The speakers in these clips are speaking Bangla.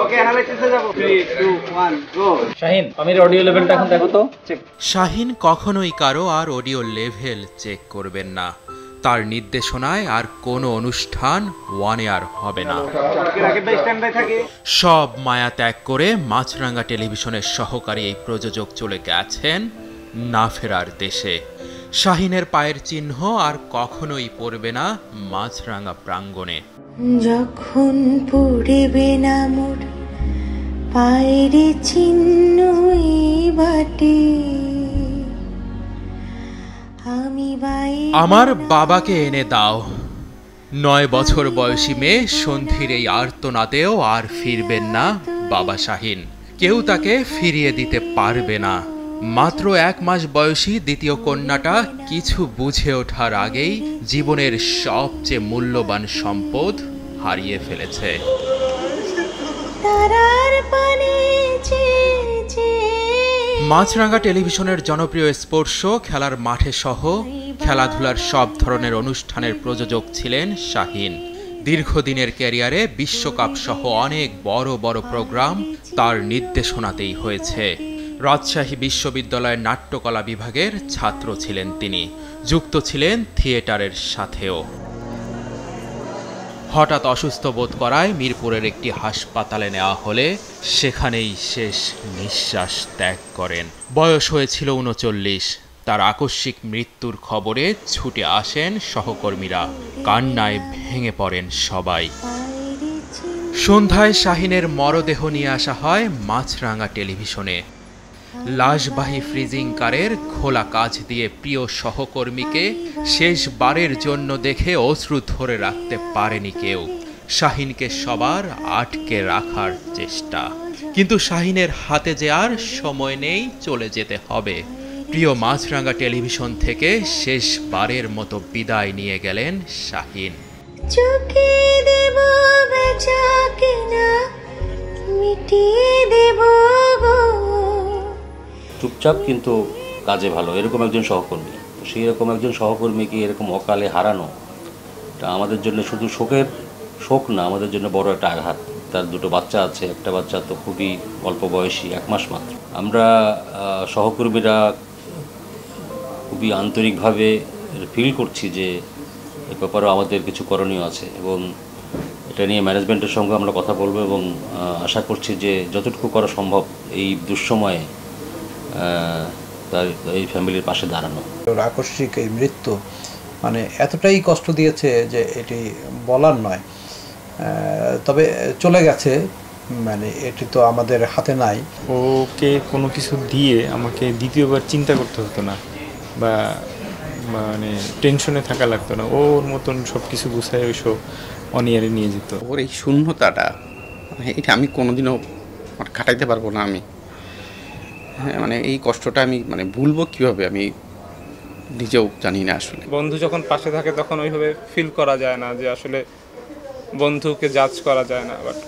ওকে অ্যানালাইসিসে যাব 3 2 1 গো। শাহিন আমির অডিও লেভেলটা এখন দেখো তো। চেক। শাহিন কখনোই কারো আর অডিও লেভেল চেক করবেন না। তার নির্দেশনায় আর কোনো অনুষ্ঠান ওয়ান এয়ার হবে না। সব মায়া ত্যাগ করে মাছরাঙা টেলিভিশনের সহকারী এই প্রযোজক চলে গেছেন না ফেরার দেশে। শাহিনের পায়ের চিহ্ন আর কখনোই পড়বে না মাছরাঙা প্রাঙ্গণে। যখন পড়বে না মোর পায়ের চিহ্ন বাটে, আমার বাবাকে এনে দাও। 9 বছর বয়সী মেয়ে সন্ধির এই আর্তনাদেও আর ফিরবেন না বাবা শাহিন। কেউ তাকে ফিরিয়ে দিতে পারবে না। মাত্র 1 মাস বয়সী দ্বিতীয় কন্যাটা কিছু বুঝে ওঠার আগেই জীবনের সবচেয়ে মূল্যবান সম্পদ হারিয়ে ফেলেছে। মাছরাঙা টেলিভিশনের জনপ্রিয় স্পোর্টস শো খেলার মাঠে সহ খেলাধুলার সব ধরনের অনুষ্ঠানের প্রযোজক ছিলেন শাহিন। দীর্ঘদিনের ক্যারিয়ারে বিশ্বকাপ সহ অনেক বড় বড় প্রোগ্রাম তার নির্দেশনাতেই হয়েছে। রাজশাহী বিশ্ববিদ্যালয়ের নাট্যকলা বিভাগের ছাত্র ছিলেন তিনি। যুক্ত ছিলেন থিয়েটারের সাথেও। হঠাৎ অসুস্থ বোধ করায় মিরপুরের একটি হাসপাতালে নেওয়া হলে সেখানেই শেষ নিঃশ্বাস ত্যাগ করেন। বয়স হয়েছিল 39। তার আকস্মিক মৃত্যুর খবরে ছুটে আসেন সহকর্মীরা। কান্নায় ভেঙে পড়েন সবাই। সন্ধ্যায় শাহিনের মরদেহ নিয়ে আসা হয় মাছরাঙা টেলিভিশনে। লাশবাহী ফ্রিজিং কারের খোলা কাঁচ দিয়ে প্রিয় সহকর্মীকে শেষবারের জন্য দেখে অশ্রু ধরে রাখতে পারেনি কেউ। শাহিনকে সবার আটকে রাখার চেষ্টা, কিন্তু শাহিনের হাতে যে আর সময় নেই, চলে যেতে হবে। প্রিয় মাছরাঙা টেলিভিশন থেকে শেষবারের মতো বিদায় নিয়ে গেলেন শাহিন। চোখে দেব বেচা কিনা মিটিয়ে দেব গো। চুপচাপ কিন্তু কাজে ভালো, এরকম একজন সহকর্মী। তো সেই রকম একজন সহকর্মীকে এরকম অকালে হারানো, এটা আমাদের জন্য শুধু শোক না, আমাদের জন্য বড় একটা আঘাত। তার 2টো বাচ্চা আছে, একটা বাচ্চা তো খুবই অল্প বয়সী, 1 মাস মাত্র। আমরা সহকর্মীরা খুবই আন্তরিকভাবে ফিল করছি যে এ ব্যাপারেও আমাদের কিছু করণীয় আছে, এবং এটা নিয়ে ম্যানেজমেন্টের সঙ্গে আমরা কথা বলবো, এবং আশা করছি যে যতটুকু করা সম্ভব এই দুঃসময়ে তার এই ফ্যামিলির পাশে দাঁড়ানো। আকস্মিক এই মৃত্যু মানে এতটাই কষ্ট দিয়েছে যে এটি বলার নয়। তবে চলে গেছে, মানে এটি তো আমাদের হাতে নাই। ওকে কোনো কিছু দিয়ে আমাকে দ্বিতীয়বার চিন্তা করতে হতো না, বা মানে টেনশনে থাকা লাগতো না। ওর মতন সব কিছু গুছায় ওই সব অনিয়ারে নিয়ে যেত। ওর এই শূন্যতাটা, এটা আমি কোনোদিনও কাটাইতে পারবো না। আমি মানে এই কষ্টটা আমি ভুলবো কীভাবে আমি নিজেও জানি না। আসলে বন্ধু যখন পাশে থাকে তখন ওইভাবে ফিল করা যায় না, যে আসলে বন্ধুকে জাজ করা যায় না। বাট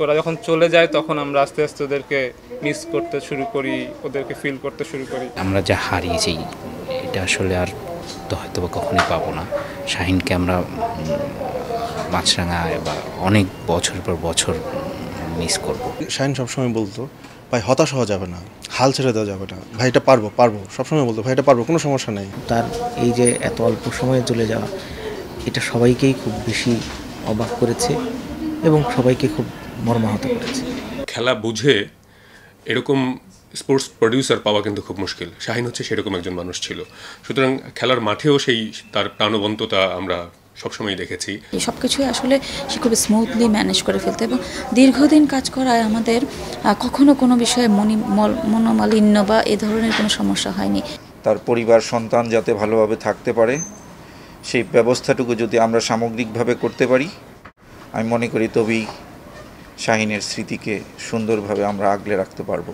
ওরা যখন চলে যায় তখন আমরা আস্তে আস্তে ওদেরকে মিস করতে শুরু করি, ওদেরকে ফিল করতে শুরু করি। আমরা যা হারিয়েছি এটা আসলে আর তো হয়তো কখনোই পাবো না। শাহিনকে আমরা মাছরাঙায় বা অনেক বছর পর বছর মিস করব। শাহিন সবসময় বলতো, ভাই হতাশ হওয়া যাবে না, হাল ছেড়ে দেওয়া যাবে না, ভাই এটা পারবো। সবসময় বলতো, ভাই এটা পারবো, কোনো সমস্যা নেই। তার এই যে এত অল্প সময়ে চলে যাওয়া, এটা সবাইকেই খুব বেশি অবাক করেছে এবং সবাইকে খুব মর্মাহত করেছে। খেলা বুঝে এরকম স্পোর্টস প্রডিউসার পাওয়া কিন্তু খুব মুশকিল। শাহিন হচ্ছে সেরকম একজন মানুষ ছিল। সুতরাং খেলার মাঠেও সেই তার প্রাণবন্ততা আমরা সবসময় দেখেছি। সব কিছুই আসলে সে খুব স্মুথলি ম্যানেজ করে ফেলতে, এবং দীর্ঘদিন কাজ করায় আমাদের কখনো কোনো বিষয়ে মনোমালিন্য বা এ ধরনের কোনো সমস্যা হয়নি। তার পরিবার সন্তান যাতে ভালোভাবে থাকতে পারে সেই ব্যবস্থাটুকু যদি আমরা সামগ্রিকভাবে করতে পারি, আমি মনে করি তবেই শাহিনের স্মৃতিকে সুন্দরভাবে আমরা আগলে রাখতে পারবো।